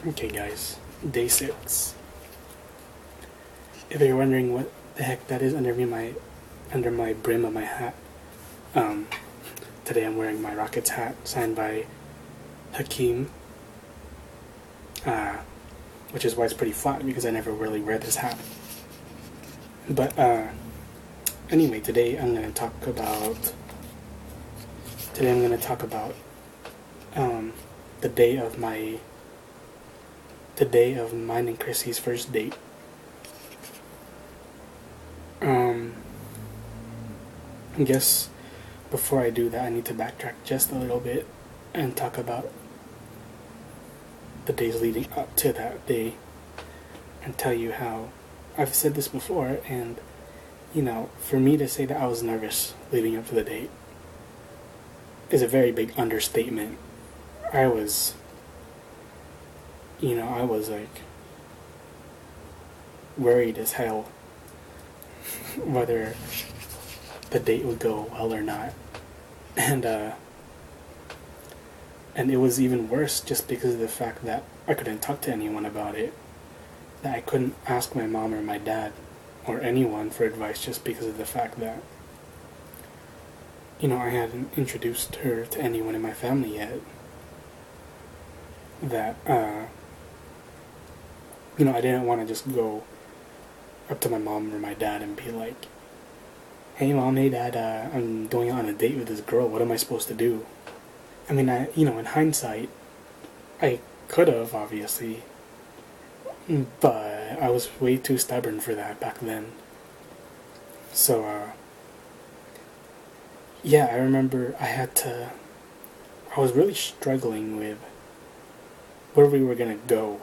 Okay, guys, day 6. If you're wondering what the heck that is under my brim of my hat, um, today I'm wearing my Rockets hat signed by Hakeem, uh, which is why it's pretty flat because I never really wear this hat. But anyway, today I'm gonna talk about the day of mine and Chrissy's first date. I guess before I do that, I need to backtrack just a little bit and talk about the days leading up to that day and tell you how I've said this before, and for me to say that I was nervous leading up to the date is a very big understatement. I was like worried as hell whether the date would go well or not, and it was even worse just because of the fact that I couldn't talk to anyone about it, that I couldn't ask my mom or my dad or anyone for advice just because of the fact that I hadn't introduced her to anyone in my family yet, that I didn't want to just go up to my mom or my dad and be like, hey mom, hey dad, I'm going on a date with this girl, what am I supposed to do? I mean, in hindsight, I could have, obviously, but I was way too stubborn for that back then. So, yeah, I remember I was really struggling with where we were gonna go.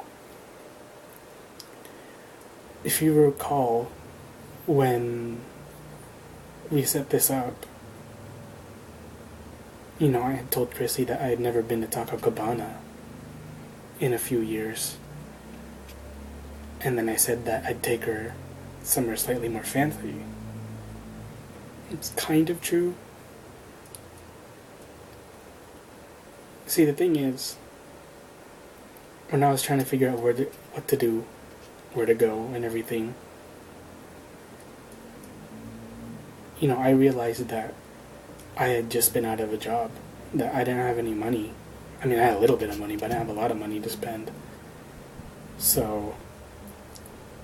If you recall, when we set this up, I had told Chrissy that I had never been to Taco Cabana in a few years. And then I said that I'd take her somewhere slightly more fancy. It's kind of true. See, the thing is, when I was trying to figure out what to do, where to go, and everything, I realized that I had just been out of a job, that I didn't have any money. I mean, I had a little bit of money, but I didn't have a lot of money to spend. So,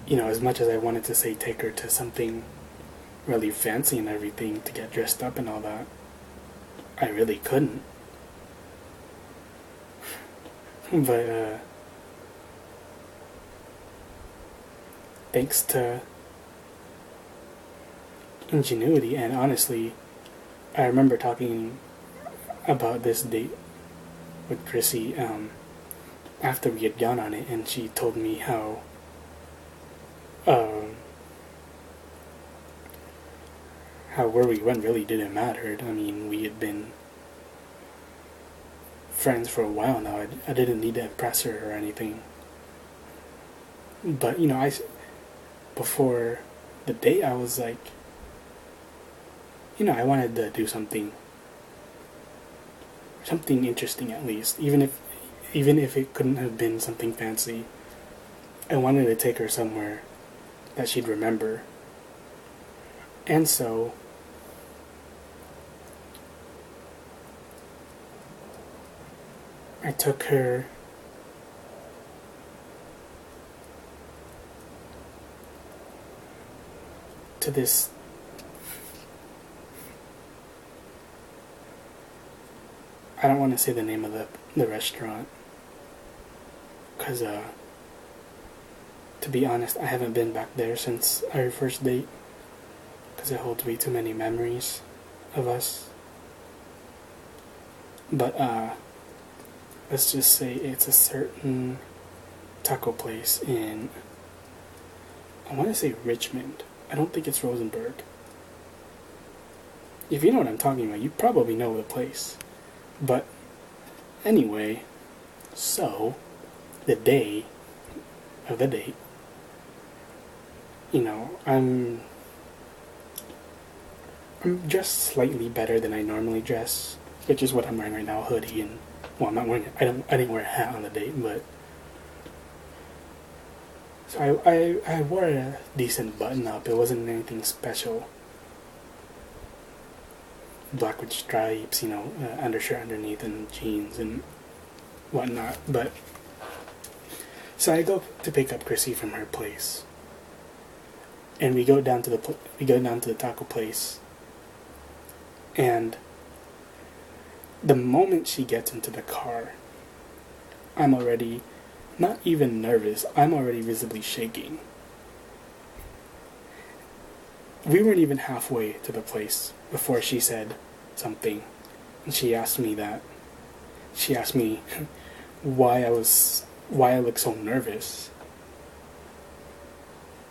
as much as I wanted to say take her to something really fancy and everything to get dressed up and all that, I really couldn't. But, thanks to ingenuity, and honestly, I remember talking about this date with Chrissy after we had gone on it, and she told me how where we went really didn't matter. I mean, we had been friends for a while now. I didn't need to impress her or anything. But, before the date, I was like, I wanted to do something interesting at least, even if it couldn't have been something fancy. I wanted to take her somewhere that she'd remember. And so I took her to this I don't want to say the name of the restaurant, because to be honest, I haven't been back there since our first date, because it holds way too many memories of us. But let's just say it's a certain taco place in, I want to say Richmond. I don't think it's Rosenberg. If you know what I'm talking about, you probably know the place. But anyway, so the day of the date, I'm dressed slightly better than I normally dress, which is what I'm wearing right now, a hoodie, and well, I'm not wearing I didn't wear a hat on the date, but So I wore a decent button up. It wasn't anything special. Black with stripes, undershirt underneath and jeans and whatnot. But so I go to pick up Chrissy from her place, and we go down to the taco place, and the moment she gets into the car, I'm already not even nervous. I'm already visibly shaking. We weren't even halfway to the place before she said something, and she asked me why I looked so nervous.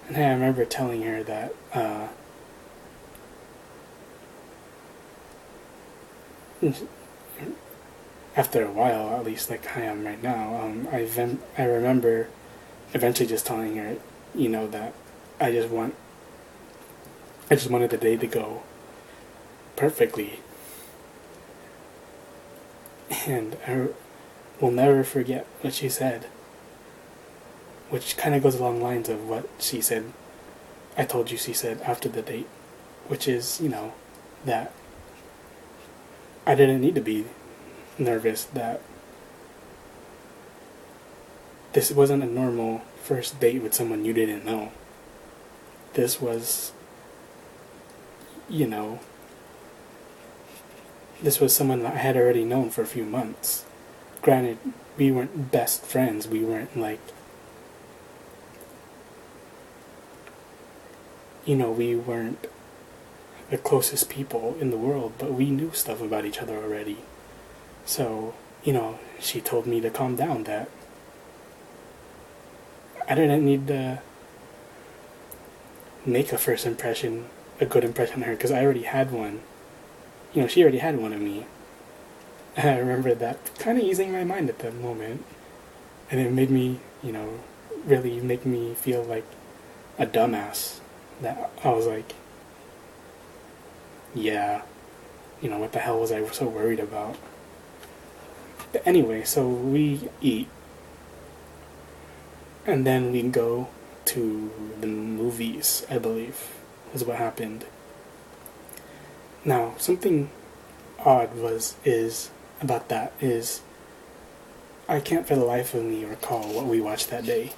And I remember telling her that after a while, at least like I am right now, I remember eventually just telling her, that I just wanted the day to go perfectly. And I will never forget what she said, which kind of goes along the lines of what she said, she said after the date, which is, that I didn't need to be nervous, that this wasn't a normal first date with someone you didn't know. This was, this was someone that I had already known for a few months. Granted, we weren't best friends. We weren't like, we weren't the closest people in the world, but we knew stuff about each other already. So, she told me to calm down, that I didn't need to make a first impression, a good impression on her, because I already had one. She already had one of me. And I remember that kind of easing my mind at that moment. And it made me, really make me feel like a dumbass. That I was like, yeah, what the hell was I so worried about? But anyway, so we eat. And then we go to the movies, I believe, is what happened. Now, something odd is I can't for the life of me recall what we watched that day.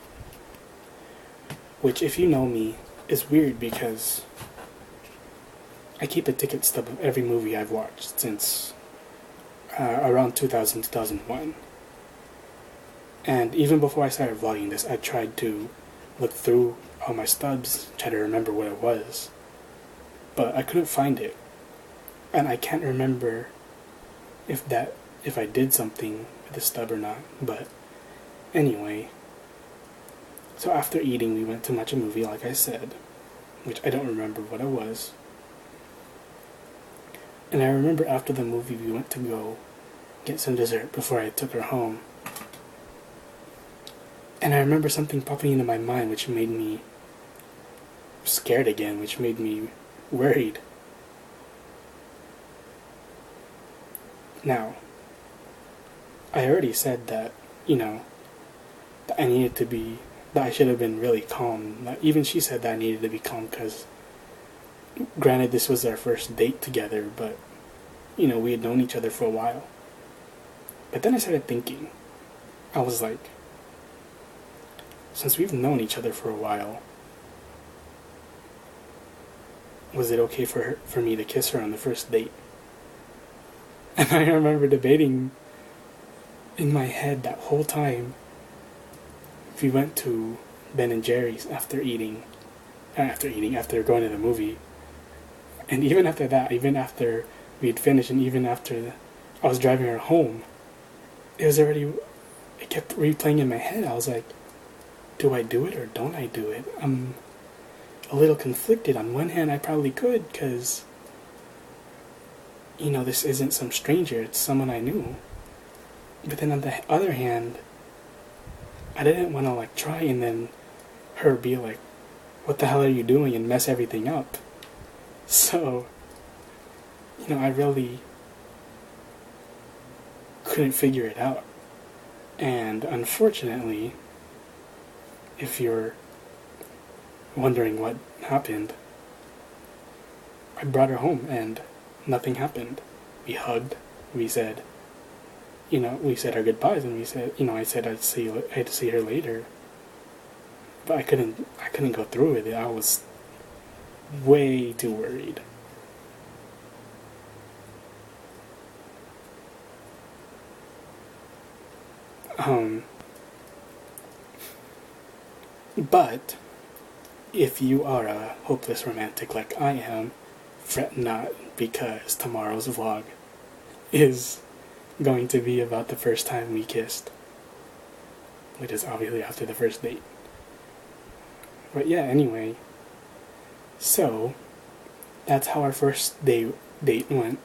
Which, if you know me, is weird because I keep a ticket stub of every movie I've watched since around 2000, 2001. And even before I started vlogging this, I tried to look through all my stubs, try to remember what it was. But I couldn't find it. And I can't remember if I did something with the stub or not. But anyway, so after eating, we went to watch a movie, like I said, which I don't remember what it was. And I remember after the movie, we went to go get some dessert before I took her home. And I remember something popping into my mind which made me scared again, which made me worried. Now, I already said that, that I should have been really calm. Even she said that I needed to be calm because, granted, this was our first date together, but, we had known each other for a while. But then I started thinking, I was like, since we've known each other for a while, was it okay for me to kiss her on the first date? And I remember debating in my head that whole time. If we went to Ben and Jerry's after going to the movie, and even after that, even after we'd finished, and even after I was driving her home, it kept replaying in my head. I was like, do I do it or don't I do it? I'm a little conflicted. On one hand, I probably could, because, this isn't some stranger, it's someone I knew. But then on the other hand, I didn't want to, try and then her be like, what the hell are you doing, and mess everything up. So, I really couldn't figure it out. And unfortunately, if you're wondering what happened. I brought her home and nothing happened. We hugged. We said, we said our goodbyes, and we said, I said I'd see her later. But I couldn't go through with it. I was way too worried. But if you are a hopeless romantic like I am, fret not, because tomorrow's vlog is going to be about the first time we kissed, which is obviously after the first date. But yeah, anyway, so that's how our first date went.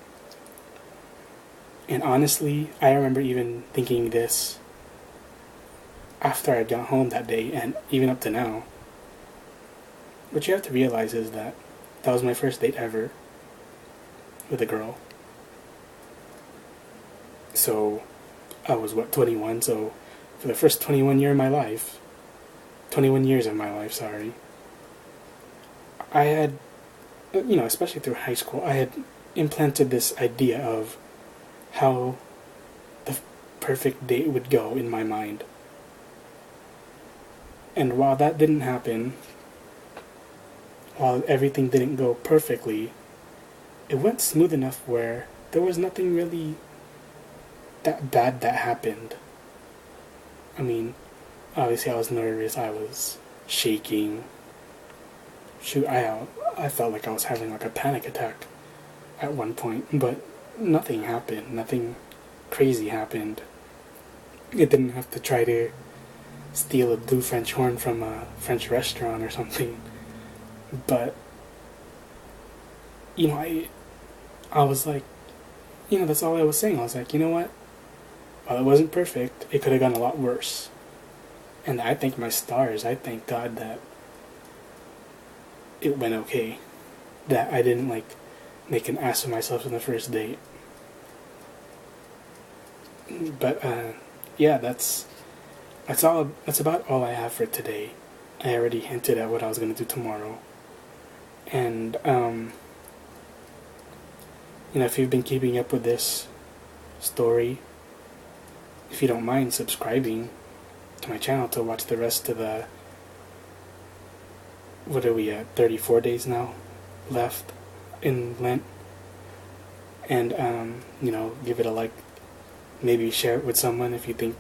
And honestly, I remember even thinking this after I got home that day, and even up to now. What you have to realize is that was my first date ever with a girl. So I was 21, so for the first 21 years of my life, I had, especially through high school, I had implanted this idea of how the perfect date would go in my mind. And while that didn't happen, while everything didn't go perfectly, it went smooth enough where there was nothing really that bad that happened. I mean, obviously I was nervous, I was shaking. Shoot, I felt like I was having like a panic attack at one point, but nothing happened, nothing crazy happened. I didn't have to try to steal a blue French horn from a French restaurant or something. But, I was like, that's all I was saying. I was like, you know what? While it wasn't perfect, it could have gone a lot worse. And I thank my stars, I thank God that it went okay. That I didn't, make an ass of myself on the first date. But, yeah, that's about all I have for today. I already hinted at what I was going to do tomorrow. And, if you've been keeping up with this story, if you don't mind subscribing to my channel to watch the rest of the, what are we at, 34 days now left in Lent. And, give it a like. Maybe share it with someone if you think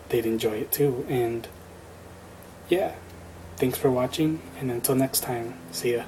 they'd enjoy it too. And yeah, thanks for watching, and until next time, see ya.